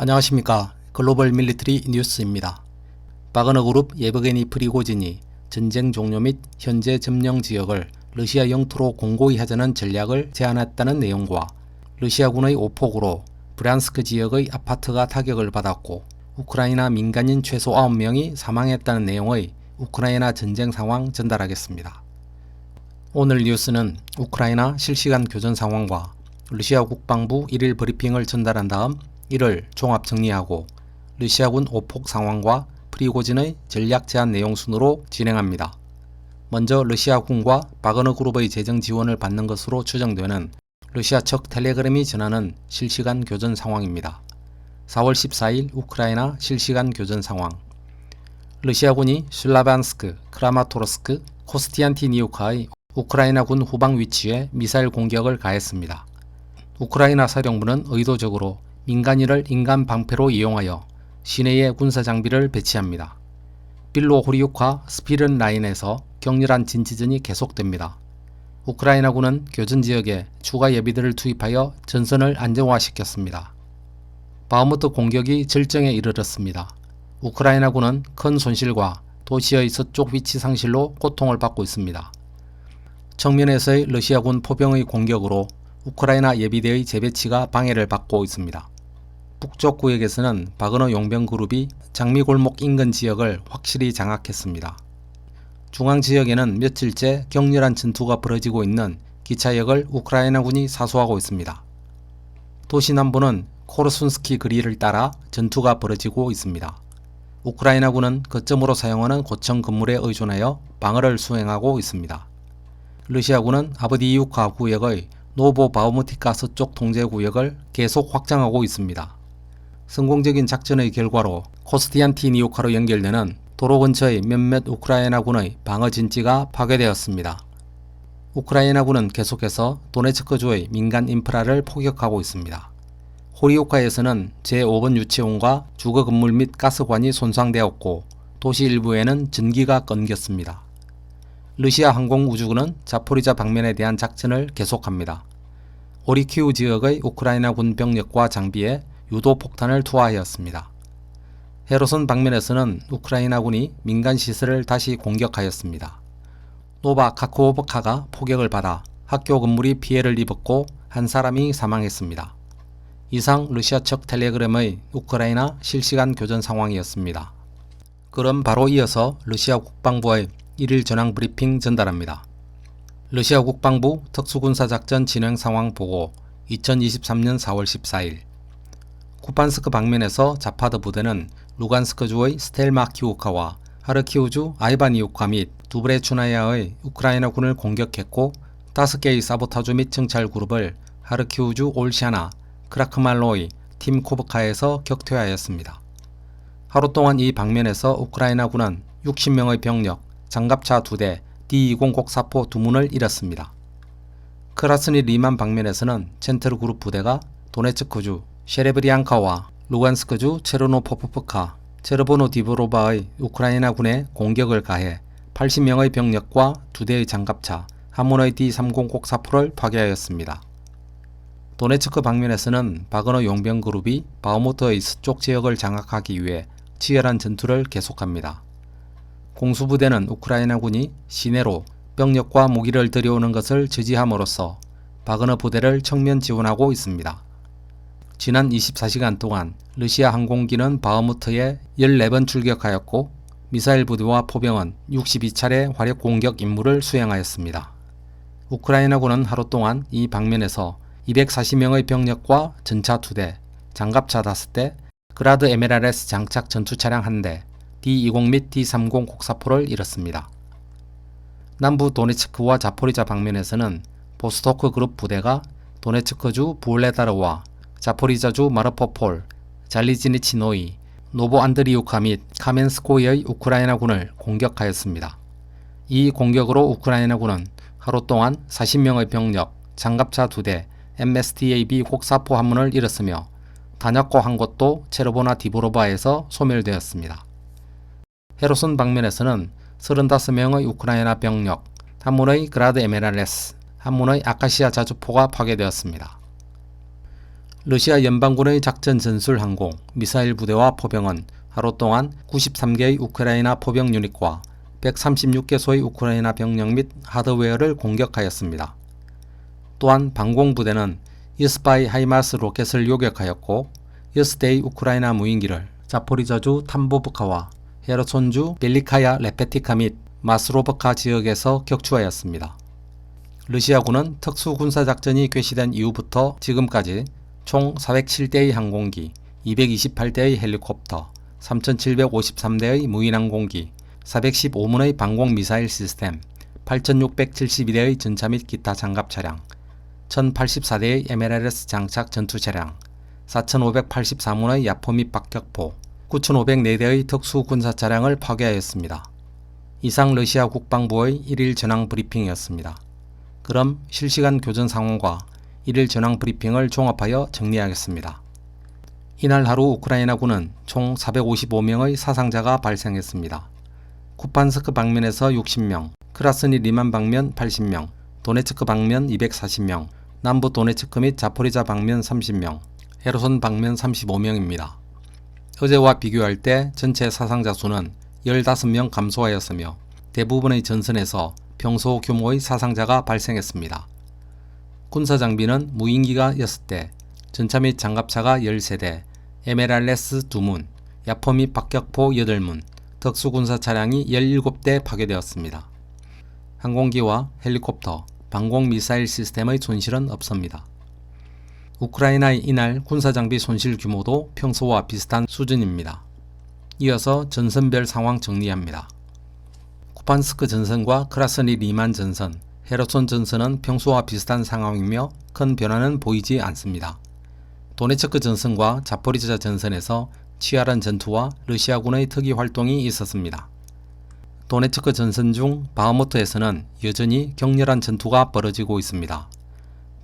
안녕하십니까. 글로벌 밀리터리 뉴스입니다. 바그너 그룹 예브게니 프리고진이 전쟁 종료 및 현재 점령 지역을 러시아 영토로 공고히 하자는 전략을 제안했다는 내용과 러시아군의 오폭으로 브란스크 지역의 아파트가 타격을 받았고 우크라이나 민간인 최소 9명이 사망했다는 내용의 우크라이나 전쟁 상황 전달하겠습니다. 오늘 뉴스는 우크라이나 실시간 교전 상황과 러시아 국방부 1일 브리핑을 전달한 다음 이를 종합 정리하고 러시아군 오폭 상황과 프리고진의 전략 제안 내용 순으로 진행합니다. 먼저 러시아군과 바그너 그룹의 재정 지원을 받는 것으로 추정되는 러시아 측 텔레그램이 전하는 실시간 교전 상황입니다. 4월 14일 우크라이나 실시간 교전 상황. 러시아군이 슬라반스크, 크라마토르스크, 코스티안티니우카의 우크라이나군 후방 위치에 미사일 공격을 가했습니다. 우크라이나 사령부는 의도적으로 민간인을 인간 방패로 이용하여 시내에 군사 장비를 배치합니다. 빌로호리우카 스피른 라인에서 격렬한 진지전이 계속됩니다. 우크라이나군은 교전 지역에 추가 예비들을 투입하여 전선을 안정화시켰습니다. 바흐무트 공격이 절정에 이르렀습니다. 우크라이나군은 큰 손실과 도시의 서쪽 위치 상실로 고통을 받고 있습니다. 정면에서의 러시아군 포병의 공격으로 우크라이나 예비대의 재배치가 방해를 받고 있습니다. 북쪽 구역에서는 바그너 용병 그룹이 장미골목 인근 지역을 확실히 장악했습니다. 중앙 지역에는 며칠째 격렬한 전투가 벌어지고 있는 기차역을 우크라이나군이 사수하고 있습니다. 도시 남부는 코르순스키 거리를 따라 전투가 벌어지고 있습니다. 우크라이나군은 거점으로 사용하는 고층 건물에 의존하여 방어를 수행하고 있습니다. 러시아군은 아브디이우카 구역의 노보바흐무티카 서쪽 통제구역을 계속 확장하고 있습니다. 성공적인 작전의 결과로 코스티안티니우카로 연결되는 도로 근처의 몇몇 우크라이나군의 방어 진지가 파괴되었습니다. 우크라이나군은 계속해서 도네츠크주의 민간 인프라를 포격하고 있습니다. 호리우카에서는 제5번 유치원과 주거 건물 및 가스관이 손상되었고 도시 일부에는 전기가 끊겼습니다. 러시아 항공우주군은 자포리자 방면에 대한 작전을 계속합니다. 오리키우 지역의 우크라이나군 병력과 장비에 유도 폭탄을 투하하였습니다. 헤르손 방면에서는 우크라이나군이 민간 시설을 다시 공격하였습니다. 노바 카코오브카가 포격을 받아 학교 건물이 피해를 입었고 한 사람이 사망했습니다. 이상 러시아 측 텔레그램의 우크라이나 실시간 교전 상황이었습니다. 그럼 바로 이어서 러시아 국방부의 1일 전황 브리핑 전달합니다. 러시아 국방부 특수군사작전 진행 상황 보고 2023년 4월 14일 쿠판스크 방면에서 자파드 부대는 루간스크주의 스텔마키우카와 하르키우주 아이바니우카 및 두브레추나야의 우크라이나군을 공격했고 5개의 사보타주 및 정찰 그룹을 하르키우주 올샤나, 크라크말로이, 팀코브카에서 격퇴하였습니다. 하루 동안 이 방면에서 우크라이나군은 60명의 병력, 장갑차 2대, D-20 사포 2문을 잃었습니다. 크라스니 리만 방면에서는 첸트르 그룹 부대가 도네츠크주 셰레브리앙카와 루간스크주 체르노포프카, 체르보노디브로바의 우크라이나군에 공격을 가해 80명의 병력과 2대의 장갑차, 한문의 D-300 사포를 파괴하였습니다. 도네츠크 방면에서는 바그너 용병 그룹이 바흐무트의 서쪽 지역을 장악하기 위해 치열한 전투를 계속합니다. 공수부대는 우크라이나군이 시내로 병력과 무기를 들여오는 것을 저지함으로써 바그너 부대를 정면 지원하고 있습니다. 지난 24시간 동안 러시아 항공기는 바흐무트에 14번 출격하였고 미사일 부대와 포병은 62차례 화력 공격 임무를 수행하였습니다. 우크라이나군은 하루 동안 이 방면에서 240명의 병력과 전차 2대, 장갑차 5대, 그라드 에메랄레스 장착 전투차량 1대, D-20 및 D-30 곡사포를 잃었습니다. 남부 도네츠크와 자포리자 방면에서는 보스토크 그룹 부대가 도네츠크주 부울레다르와 자포리자주 마르포폴, 잘리지니치노이, 노보안드리우카 및 카멘스코이의 우크라이나군을 공격하였습니다. 이 공격으로 우크라이나군은 하루 동안 40명의 병력, 장갑차 2대, MSTAB 곡사포 1문을 잃었으며 단약고 한 곳도 체르보나 디브로바에서 소멸되었습니다. 헤르손 방면에서는 35명의 우크라이나 병력, 한문의 그라드 에메랄레스, 한문의 아카시아 자주포가 파괴되었습니다. 러시아 연방군의 작전 전술 항공, 미사일 부대와 포병은 하루 동안 93개의 우크라이나 포병 유닛과 136개소의 우크라이나 병력 및 하드웨어를 공격하였습니다. 또한 방공부대는 이스바이 하이마스 로켓을 요격하였고 여스대의 우크라이나 무인기를 자포리자주 탐보브카와 헤르손주 벨리카야 레페티카 및 마스로브카 지역에서 격추하였습니다. 러시아군은 특수군사작전이 개시된 이후부터 지금까지 총 407대의 항공기, 228대의 헬리콥터, 3,753대의 무인항공기, 415문의 방공미사일 시스템, 8,672대의 전차 및 기타 장갑 차량, 1,084대의 MLRS 장착 전투 차량, 4,584문의 야포 및 박격포, 9,504대의 특수군사 차량을 파괴하였습니다. 이상 러시아 국방부의 1일 전황 브리핑이었습니다. 그럼 실시간 교전 상황과 1일 전황 브리핑을 종합하여 정리하겠습니다. 이날 하루 우크라이나군은 총 455명의 사상자가 발생했습니다. 쿠판스크 방면에서 60명, 크라스니 리만 방면 80명, 도네츠크 방면 240명, 남부 도네츠크 및 자포리자 방면 30명, 헤르손 방면 35명입니다. 어제와 비교할 때 전체 사상자 수는 15명 감소하였으며 대부분의 전선에서 평소 규모의 사상자가 발생했습니다. 군사장비는 무인기가 6대, 전차 및 장갑차가 13대, MLRS 2문, 야포 및 박격포 8문, 특수군사 차량이 17대 파괴되었습니다. 항공기와 헬리콥터, 방공미사일 시스템의 손실은 없습니다. 우크라이나의 이날 군사장비 손실 규모도 평소와 비슷한 수준입니다. 이어서 전선별 상황 정리합니다. 쿠판스크 전선과 크라스니 리만 전선, 헤르손 전선은 평소와 비슷한 상황이며 큰 변화는 보이지 않습니다. 도네츠크 전선과 자포리자 전선에서 치열한 전투와 러시아군의 특이 활동이 있었습니다. 도네츠크 전선 중 바흐무트에서는 여전히 격렬한 전투가 벌어지고 있습니다.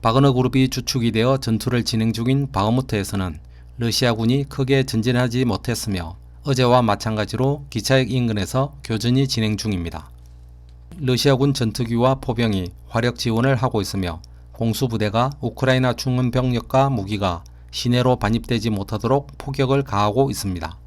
바그너 그룹이 주축이 되어 전투를 진행 중인 바흐무트에서는 러시아군이 크게 전진하지 못했으며 어제와 마찬가지로 기차역 인근에서 교전이 진행 중입니다. 러시아군 전투기와 포병이 화력 지원을 하고 있으며 공수부대가 우크라이나 충원 병력과 무기가 시내로 반입되지 못하도록 포격을 가하고 있습니다.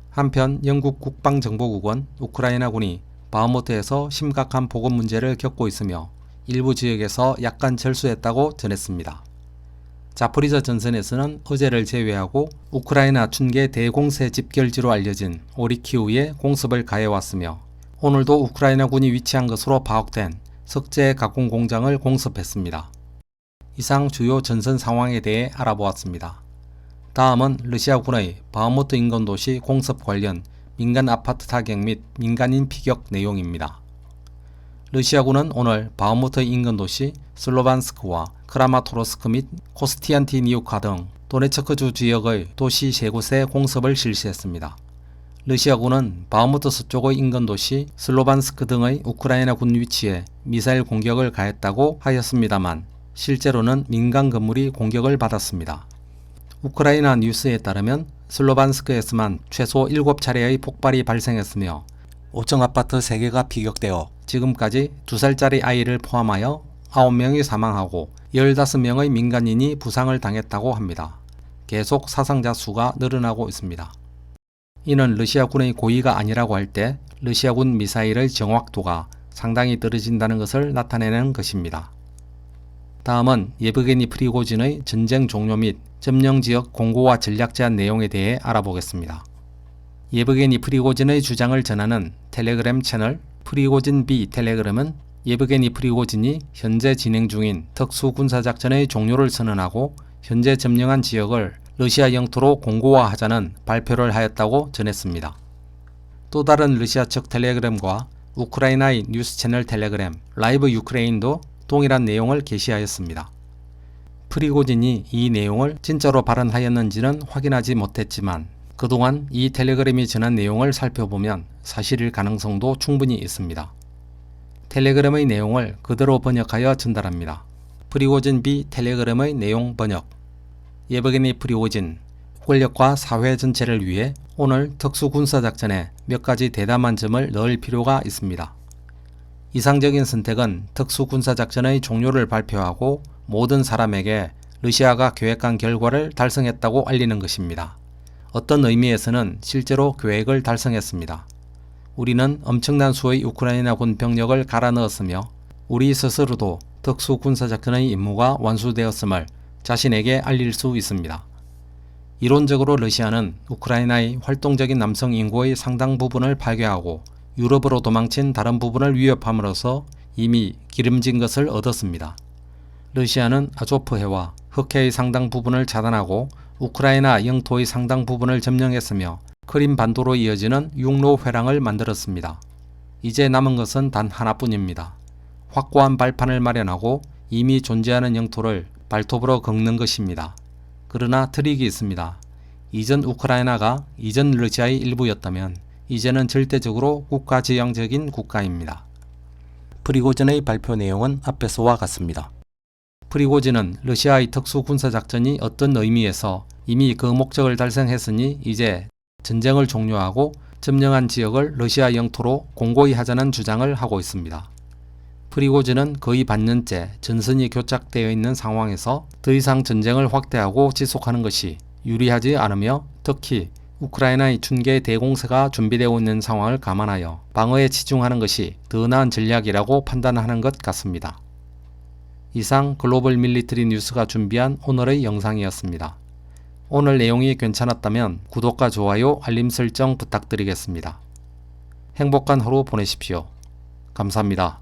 한편 영국 국방정보국은 우크라이나군이 바흐무트에서 심각한 보급 문제를 겪고 있으며 일부 지역에서 약간 절수했다고 전했습니다. 자포리자 전선에서는 어제를 제외하고 우크라이나 춘계 대공세 집결지로 알려진 오리키우에 공습을 가해왔으며 오늘도 우크라이나군이 위치한 것으로 파악된 석재 가공 공장을 공습했습니다. 이상 주요 전선 상황에 대해 알아보았습니다. 다음은 러시아군의 바흐무트 인근 도시 공습 관련 민간 아파트 타격 및 민간인 피격 내용입니다. 러시아군은 오늘 바흐무트 인근 도시 슬로반스크와 크라마토르스크 및 코스티안티니우카 등 도네츠크주 지역의 도시 3곳에 공습을 실시했습니다. 러시아군은 바흐무트 서쪽의 인근 도시 슬로반스크 등의 우크라이나 군 위치에 미사일 공격을 가했다고 하였습니다만 실제로는 민간 건물이 공격을 받았습니다. 우크라이나 뉴스에 따르면 슬로반스크에서만 최소 7차례의 폭발이 발생했으며 5층 아파트 3개가 피격되어 지금까지 2살짜리 아이를 포함하여 9명이 사망하고 15명의 민간인이 부상을 당했다고 합니다. 계속 사상자 수가 늘어나고 있습니다. 이는 러시아군의 고의가 아니라고 할 때 러시아군 미사일의 정확도가 상당히 떨어진다는 것을 나타내는 것입니다. 다음은 예브게니 프리고진의 전쟁 종료 및 점령지역 공고와 전략 제안 내용에 대해 알아보겠습니다. 예브게니 프리고진의 주장을 전하는 텔레그램 채널 프리고진 B 텔레그램은 예브게니 프리고진이 현재 진행 중인 특수군사작전의 종료를 선언하고 현재 점령한 지역을 러시아 영토로 공고화하자는 발표를 하였다고 전했습니다. 또 다른 러시아 측 텔레그램과 우크라이나의 뉴스 채널 텔레그램 라이브 유크레인도 동일한 내용을 게시하였습니다. 프리고진이 이 내용을 진짜로 발언하였는지는 확인하지 못했지만 그동안 이 텔레그램이 전한 내용을 살펴보면 사실일 가능성도 충분히 있습니다. 텔레그램의 내용을 그대로 번역하여 전달합니다. 프리고진 B 텔레그램의 내용 번역. 예브게니 프리고진, 권력과 사회 전체를 위해 오늘 특수군사작전에 몇 가지 대담한 점을 넣을 필요가 있습니다. 이상적인 선택은 특수군사작전의 종료를 발표하고 모든 사람에게 러시아가 계획한 결과를 달성했다고 알리는 것입니다. 어떤 의미에서는 실제로 계획을 달성했습니다. 우리는 엄청난 수의 우크라이나군 병력을 갈아 넣었으며 우리 스스로도 특수군사작전의 임무가 완수되었음을 자신에게 알릴 수 있습니다. 이론적으로 러시아는 우크라이나의 활동적인 남성 인구의 상당 부분을 파괴하고 유럽으로 도망친 다른 부분을 위협함으로써 이미 기름진 것을 얻었습니다. 러시아는 아조프해와 흑해의 상당 부분을 차단하고 우크라이나 영토의 상당 부분을 점령했으며 크림 반도로 이어지는 육로 회랑을 만들었습니다. 이제 남은 것은 단 하나뿐입니다. 확고한 발판을 마련하고 이미 존재하는 영토를 발톱으로 긁는 것입니다. 그러나 트릭이 있습니다. 이전 우크라이나가 이전 러시아의 일부였다면 이제는 절대적으로 국가지향적인 국가입니다. 프리고진의 발표 내용은 앞에서와 같습니다. 프리고진은 러시아의 특수군사작전이 어떤 의미에서 이미 그 목적을 달성했으니 이제 전쟁을 종료하고 점령한 지역을 러시아 영토로 공고히 하자는 주장을 하고 있습니다. 프리고진은 거의 반년째 전선이 교착되어 있는 상황에서 더 이상 전쟁을 확대하고 지속하는 것이 유리하지 않으며 특히 우크라이나의 춘계 대공세가 준비되어 있는 상황을 감안하여 방어에 치중하는 것이 더 나은 전략이라고 판단하는 것 같습니다. 이상 글로벌 밀리터리 뉴스가 준비한 오늘의 영상이었습니다. 오늘 내용이 괜찮았다면 구독과 좋아요, 알림 설정 부탁드리겠습니다. 행복한 하루 보내십시오. 감사합니다.